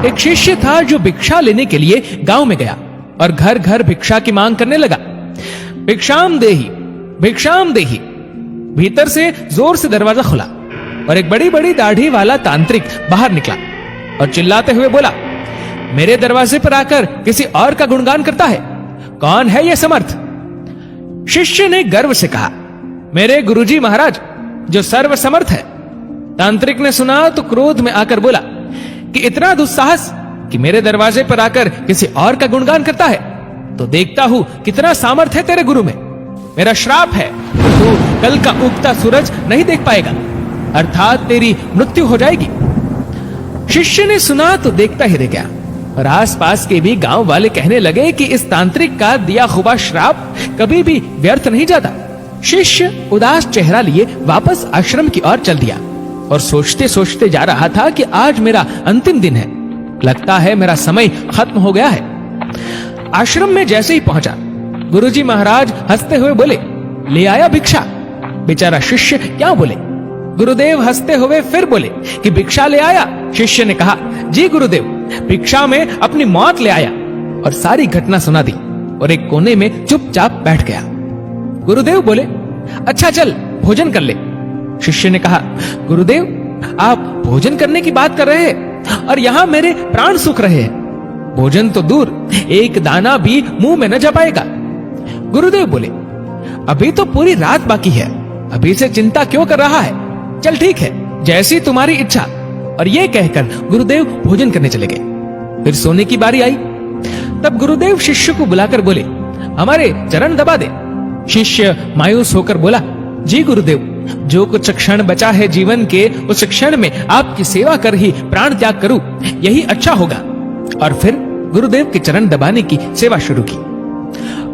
एक शिष्य था जो भिक्षा लेने के लिए गांव में गया और घर घर भिक्षा की मांग करने लगा। भिक्षाम देही, भिक्षाम देही। भीतर से जोर से दरवाजा खुला और एक बड़ी बड़ी दाढ़ी वाला तांत्रिक बाहर निकला और चिल्लाते हुए बोला, मेरे दरवाजे पर आकर किसी और का गुणगान करता है, कौन है यह समर्थ? शिष्य ने गर्व से कहा, मेरे गुरुजी महाराज जो सर्व समर्थ है। तांत्रिक ने सुना तो क्रोध में आकर बोला कि इतना दुस्साहस कि मेरे दरवाजे पर आकर किसी और का गुणगान करता है, तो देखता हूं कितना सामर्थ्य है तेरे गुरु में। मेरा श्राप है, तू कल का उगता सूरज नहीं देख पाएगा, अर्थात तेरी मृत्यु हो जाएगी। शिष्य ने सुना तो देखता ही रह गया और आसपास के भी गांव वाले कहने लगे कि इस तांत्रिक का दिया हुआ श्राप कभी भी व्यर्थ नहीं जाता। शिष्य उदास चेहरा लिए वापस आश्रम की ओर चल दिया और सोचते सोचते जा रहा था कि आज मेरा अंतिम दिन है, लगता है मेरा समय खत्म हो गया है। आश्रम में जैसे ही पहुंचा, गुरुजी महाराज हंसते हुए बोले, ले आया भिक्षा? बेचारा शिष्य क्या बोले। गुरुदेव हंसते हुए फिर बोले कि भिक्षा ले आया? शिष्य ने कहा, जी गुरुदेव, भिक्षा में अपनी मौत ले आया, और सारी घटना सुना दी और एक कोने में चुपचाप बैठ गया। गुरुदेव बोले, अच्छा चल भोजन कर ले। शिष्य ने कहा, गुरुदेव आप भोजन करने की बात कर रहे हैं और यहाँ मेरे प्राण सूख रहे हैं। भोजन तो दूर, एक दाना भी मुंह में न जा पाएगा। गुरुदेव बोले, अभी तो पूरी रात बाकी है, अभी से चिंता क्यों कर रहा है? चल ठीक है, जैसी तुम्हारी इच्छा। और ये कहकर गुरुदेव भोजन करने चले गए। फिर सोने की बारी आई, तब गुरुदेव शिष्य को बुलाकर बोले, हमारे चरण दबा दे। शिष्य मायूस होकर बोला, जी गुरुदेव, जो कुछ क्षण बचा है जीवन के, उस क्षण में आपकी सेवा कर ही प्राण त्याग करूं, यही अच्छा होगा। और फिर गुरुदेव के चरण दबाने की सेवा शुरू की।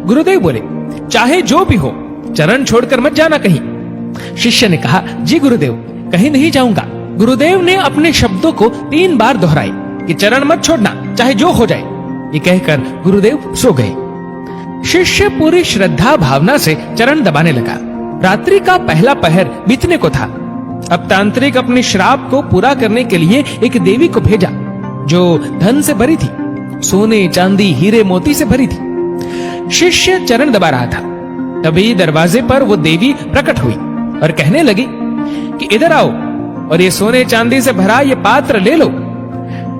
गुरुदेव बोले, चाहे जो भी हो, चरण छोड़कर मत जाना कहीं। शिष्य ने कहा, जी गुरुदेव, कहीं नहीं जाऊंगा। गुरुदेव ने अपने शब्दों को 3 बार दोहराए कि चरण मत छोड़ना, चाहे जो हो जाए। ये कहकर गुरुदेव सो गए। शिष्य पूरी श्रद्धा भावना से चरण दबाने लगा। रात्रि का पहला पहर बीतने को था। अब तांत्रिक अपने श्राप को पूरा करने के लिए एक देवी को भेजा जो धन से भरी थी, सोने चांदी हीरे मोती से भरी थी। शिष्य चरण दबा रहा था, तभी दरवाजे पर वो देवी प्रकट हुई और कहने लगी कि इधर आओ और ये सोने चांदी से भरा ये पात्र ले लो।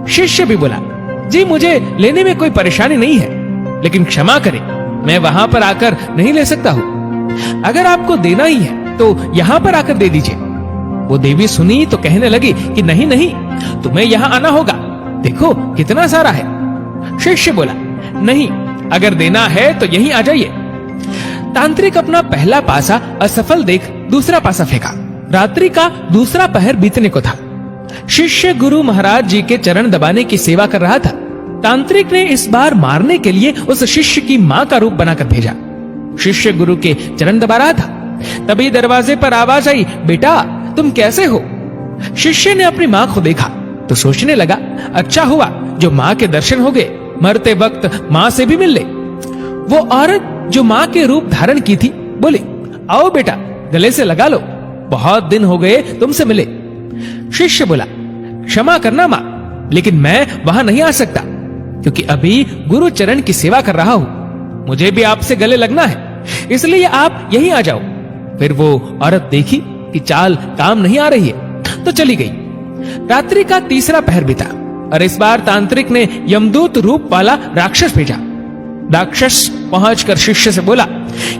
शिष्य भी बोला, जी मुझे लेने में कोई परेशानी नहीं है, लेकिन क्षमा करें, मैं वहां पर आकर नहीं ले सकता हूं। अगर आपको देना ही है तो यहाँ पर आकर दे दीजिए। वो देवी सुनी तो कहने लगी कि नहीं नहीं, तुम्हें यहाँ आना होगा, देखो कितना सारा है। शिष्य बोला, नहीं, अगर देना है तो यहीं आ जाइए। तांत्रिक अपना पहला पासा असफल देख दूसरा पासा फेंका। रात्रि का दूसरा पहर बीतने को था। शिष्य गुरु महाराज जी के चरण दबाने की सेवा कर रहा था। तांत्रिक ने इस बार मारने के लिए उस शिष्य की मां का रूप बनाकर भेजा। शिष्य गुरु के चरण दबा रहा था, तभी दरवाजे पर आवाज आई, बेटा तुम कैसे हो? शिष्य ने अपनी मां को देखा तो सोचने लगा, अच्छा हुआ जो मां के दर्शन हो गए, मरते वक्त मां से भी मिल ले। वो औरत जो मां के रूप धारण की थी बोली, आओ बेटा गले से लगा लो, बहुत दिन हो गए तुमसे मिले। शिष्य बोला, क्षमा करना मां, लेकिन मैं वहां नहीं आ सकता क्योंकि अभी गुरु चरण की सेवा कर रहा हूं, मुझे भी आपसे गले लगना है, इसलिए आप यहीं आ जाओ। फिर वो औरत देखी कि चाल काम नहीं आ रही है तो चली गई। रात्रि का तीसरा पहर बीता और इस बार तांत्रिक ने यमदूत रूप वाला राक्षस भेजा। राक्षस पहुंचकर शिष्य से बोला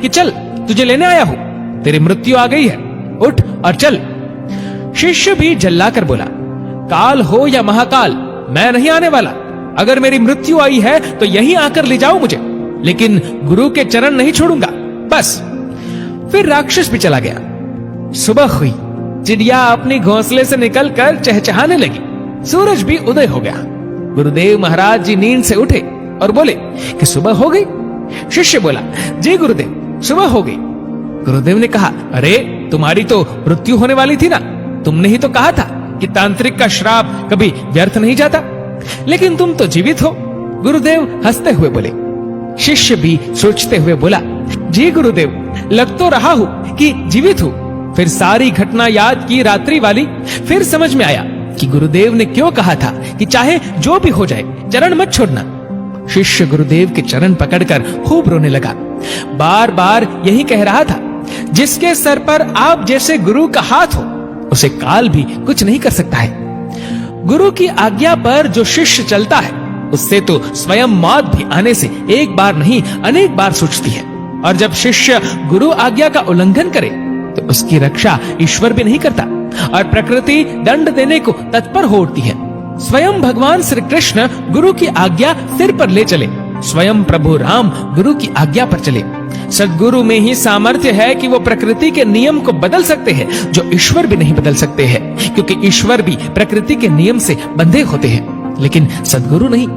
कि चल तुझे लेने आया हूं, तेरी मृत्यु आ गई है, उठ और चल। शिष्य भी जल्लाकर बोला, काल हो या महाकाल, मैं नहीं आने वाला। अगर मेरी मृत्यु आई है तो यहीं आकर ले जाओ मुझे, लेकिन गुरु के चरण नहीं छोड़ूंगा, बस। फिर राक्षस भी चला गया। सुबह हुई, चिड़िया अपनी घोंसले से निकलकर चहचहाने लगी, सूरज भी उदय हो गया। गुरुदेव महाराज जी नींद से उठे और बोले कि सुबह हो गई। शिष्य बोला, जी गुरुदेव सुबह हो गई। गुरुदेव ने कहा, अरे तुम्हारी तो मृत्यु होने वाली थी ना, तुमने ही तो कहा था कि तांत्रिक का श्राप कभी व्यर्थ नहीं जाता, लेकिन तुम तो जीवित हो। गुरुदेव हंसते हुए बोले। शिष्य भी सोचते हुए बोला, जी गुरुदेव लग तो रहा हूं कि जीवित हूं। फिर सारी घटना याद की रात्रि वाली, फिर समझ में आया कि गुरुदेव ने क्यों कहा था कि चाहे जो भी हो जाए चरण मत छोड़ना। शिष्य गुरुदेव के चरण पकड़कर खूब रोने लगा। बार बार यही कह रहा था, जिसके सर पर आप जैसे गुरु का हाथ हो उसे काल भी कुछ नहीं कर सकता है। गुरु की आज्ञा पर जो शिष्य चलता है उससे तो स्वयं मौत भी आने से एक बार नहीं अनेक बार सोचती है। और जब शिष्य गुरु आज्ञा का उल्लंघन करे तो उसकी रक्षा ईश्वर भी नहीं करता और प्रकृति दंड देने को तत्पर हो उठती है। स्वयं भगवान श्री कृष्ण गुरु की आज्ञा सिर पर ले चले, स्वयं प्रभु राम गुरु की आज्ञा पर चले। सद्गुरु में ही सामर्थ्य है कि वो प्रकृति के नियम को बदल सकते हैं जो ईश्वर भी नहीं बदल सकते हैं, क्योंकि ईश्वर भी प्रकृति के नियम से बंधे होते हैं लेकिन सद्गुरु नहीं।